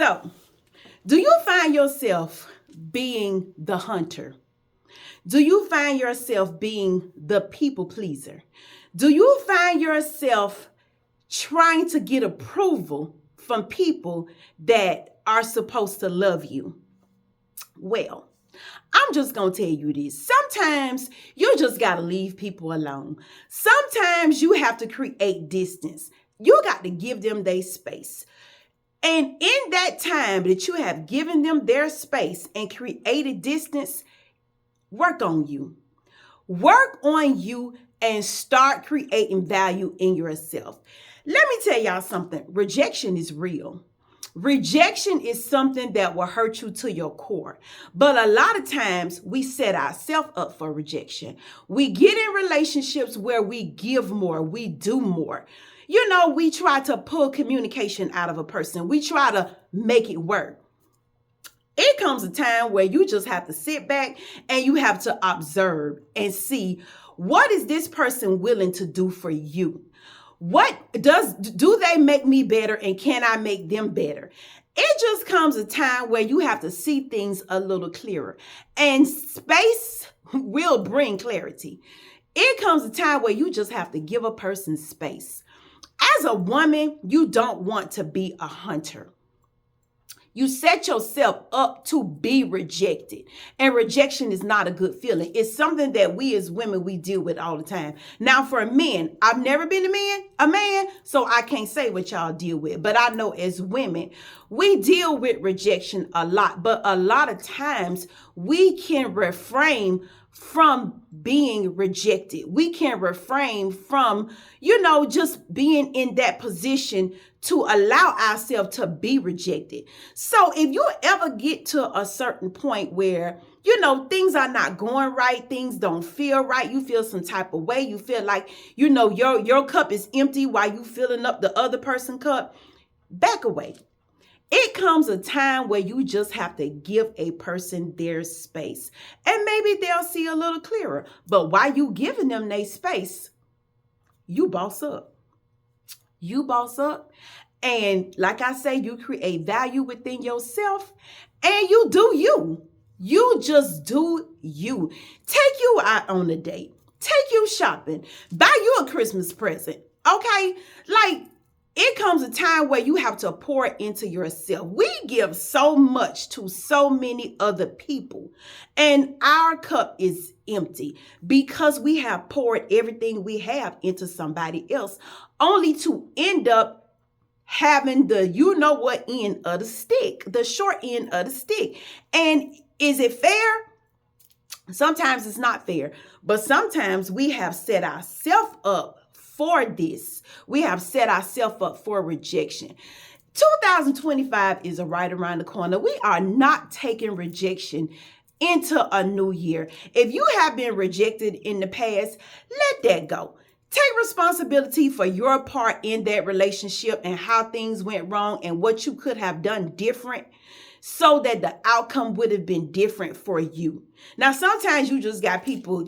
So, do you find yourself being the hunter? Do you find yourself being the people pleaser? Do you find yourself trying to get approval from people that are supposed to love you? Well, I'm just going to tell you this. Sometimes you just got to leave people alone. Sometimes you have to create distance. You got to give them their space. And in that time that you have given them their space and created distance, work on you. Work on you and start creating value in yourself. Let me tell y'all something. Rejection is real. Rejection is something that will hurt you to your core. But a lot of times we set ourselves up for rejection. We get in relationships where we give more, we do more. We try to pull communication out of a person. We try to make it work. It comes a time where you just have to sit back and you have to observe and see, what is this person willing to do for you? Do they make me better, and can I make them better? It just comes a time where you have to see things a little clearer, and space will bring clarity. It comes a time where you just have to give a person space. As a woman, you don't want to be a hunter. You set yourself up to be rejected. And rejection is not a good feeling. It's something that we as women, we deal with all the time. Now for men, I've never been a man, so I can't say what y'all deal with. But I know as women, we deal with rejection a lot. But a lot of times we can refrain from being rejected. We can refrain from, just being in that position to allow ourselves to be rejected. So if you ever get to a certain point where, things are not going right, things don't feel right, you feel some type of way, you feel like, your cup is empty while you filling up the other person's cup, back away. It comes a time where you just have to give a person their space, and maybe they'll see a little clearer. But while you giving them their space, you boss up. You boss up. And like I say, you create value within yourself, and you do you. You just do you. Take you out on a date. Take you shopping. Buy you a Christmas present. Okay? It comes a time where you have to pour into yourself. We give so much to so many other people, and our cup is empty because we have poured everything we have into somebody else, only to end up having the end of the stick, the short end of the stick. And is it fair? Sometimes it's not fair, but sometimes we have set ourselves up for this. We have set ourselves up for rejection. 2025 is right around the corner. We are not taking rejection into a new year. If you have been rejected in the past, let that go. Take responsibility for your part in that relationship and how things went wrong and what you could have done different so that the outcome would have been different for you. Now, sometimes you just got people,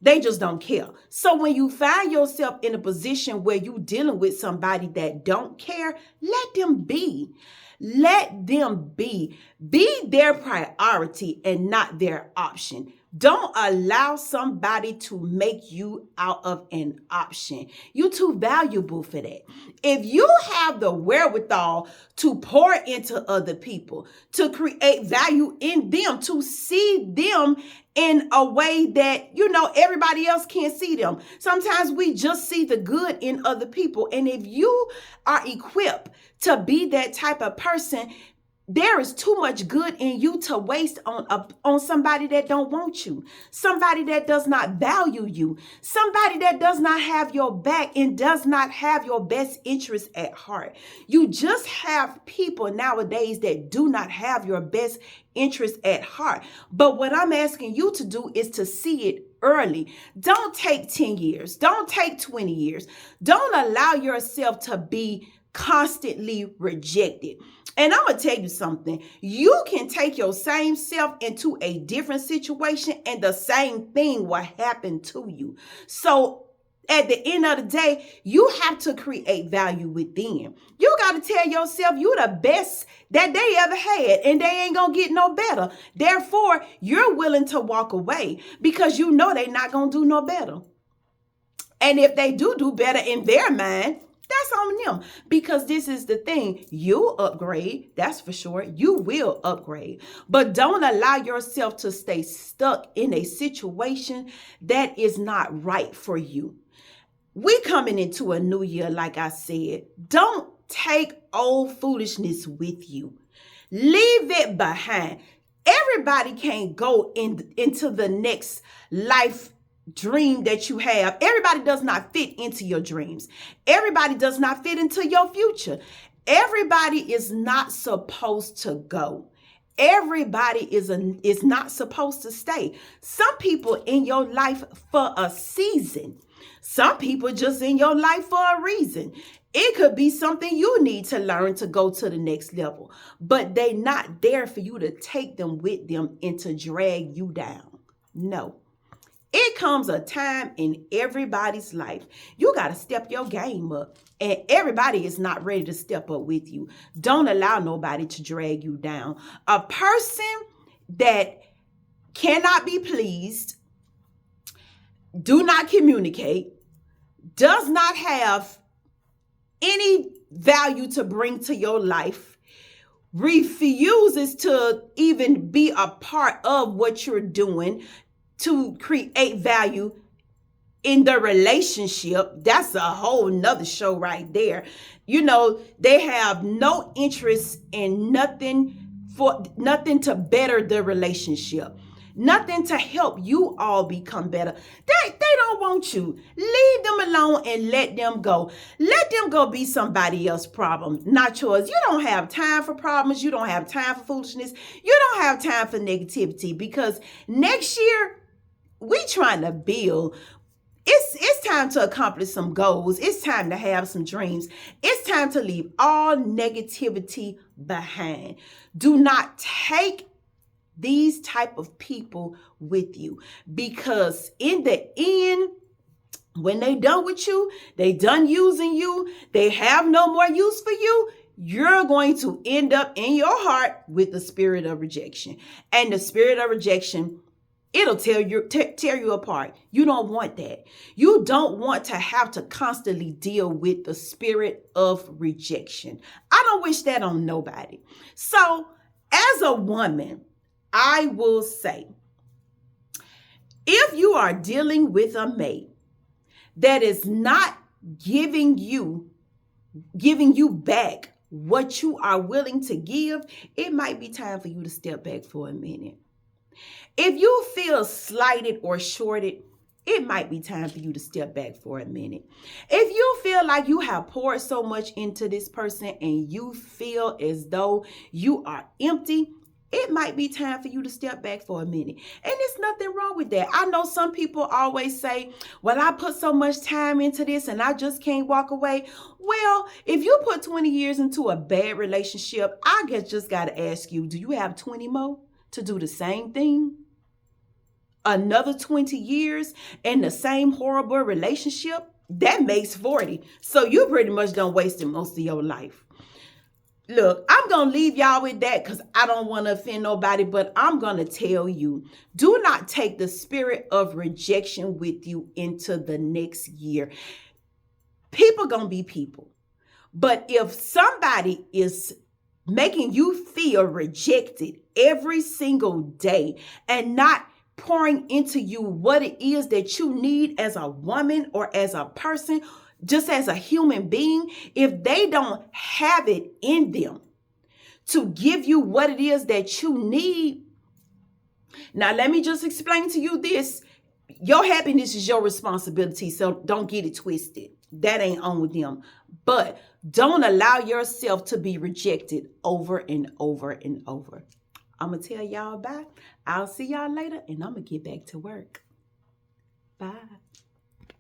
they just don't care. So when you find yourself in a position where you're dealing with somebody that don't care, let them be. Let them be. Be their priority and not their option. Don't allow somebody to make you out of an option. You're too valuable for that. If you have the wherewithal to pour into other people, to create value in them, to see them in a way that, everybody else can't see them. Sometimes we just see the good in other people. And if you are equipped to be that type of person, there is too much good in you to waste on somebody that don't want you, somebody that does not value you, somebody that does not have your back and does not have your best interest at heart. You just have people nowadays that do not have your best interest at heart. But what I'm asking you to do is to see it early. Don't take 10 years. Don't take 20 years. Don't allow yourself to be constantly rejected. And I'm going to tell you something. You can take your same self into a different situation and the same thing will happen to you. So At the end of the day, you have to create value within. You got to tell yourself you the best that they ever had, and they ain't going to get no better. Therefore, you're willing to walk away because you know they're not going to do no better. And if they do better in their mind, that's on them. Because this is the thing. You'll upgrade. That's for sure. You will upgrade. But don't allow yourself to stay stuck in a situation that is not right for you. We coming into a new year, like I said. Don't take old foolishness with you. Leave it behind. Everybody can't go into the next life dream that you have. Everybody does not fit into your dreams. Everybody does not fit into your future. Everybody is not supposed to go. Everybody is not supposed to stay. Some people in your life for a season. Some people just in your life for a reason. It could be something you need to learn to go to the next level, but they're not there for you to take them with them and to drag you down. No. It comes a time in everybody's life. You got to step your game up, and everybody is not ready to step up with you. Don't allow nobody to drag you down. A person that cannot be pleased, do not communicate, does not have any value to bring to your life, refuses to even be a part of what you're doing to create value in the relationship. That's a whole nother show right there. You know, they have no interest in nothing to better the relationship. Nothing to help you all become better. They don't want you. Leave them alone and let them go. Let them go be somebody else's problem, not yours. You don't have time for problems. You don't have time for foolishness. You don't have time for negativity, because next year we trying to build. It's time to accomplish some goals. It's time to have some dreams. It's time to leave all negativity behind. Do not take these type of people with you, because in the end, when they done with you, they done using you, they have no more use for you, you're going to end up in your heart with the spirit of rejection. And the spirit of rejection, it'll tear you apart. You don't want that. You don't want to have to constantly deal with the spirit of rejection. I don't wish that on nobody. So as a woman, I will say, if you are dealing with a mate that is not giving you back what you are willing to give, it might be time for you to step back for a minute. If you feel slighted or shorted, it might be time for you to step back for a minute. If you feel like you have poured so much into this person and you feel as though you are empty, it might be time for you to step back for a minute. And there's nothing wrong with that. I know some people always say, well, I put so much time into this and I just can't walk away. Well, if you put 20 years into a bad relationship, I just got to ask you, do you have 20 more to do the same thing? Another 20 years in the same horrible relationship? That makes 40. So you pretty much done wasted most of your life. Look, I'm going to leave y'all with that because I don't want to offend nobody, but I'm going to tell you, do not take the spirit of rejection with you into the next year. People going to be people. But if somebody is making you feel rejected every single day and not pouring into you what it is that you need as a woman or as a person, just as a human being, if they don't have it in them to give you what it is that you need. Now, let me just explain to you this. Your happiness is your responsibility, so don't get it twisted. That ain't on them. But don't allow yourself to be rejected over and over and over. I'm going to tell y'all bye. I'll see y'all later, and I'm going to get back to work. Bye.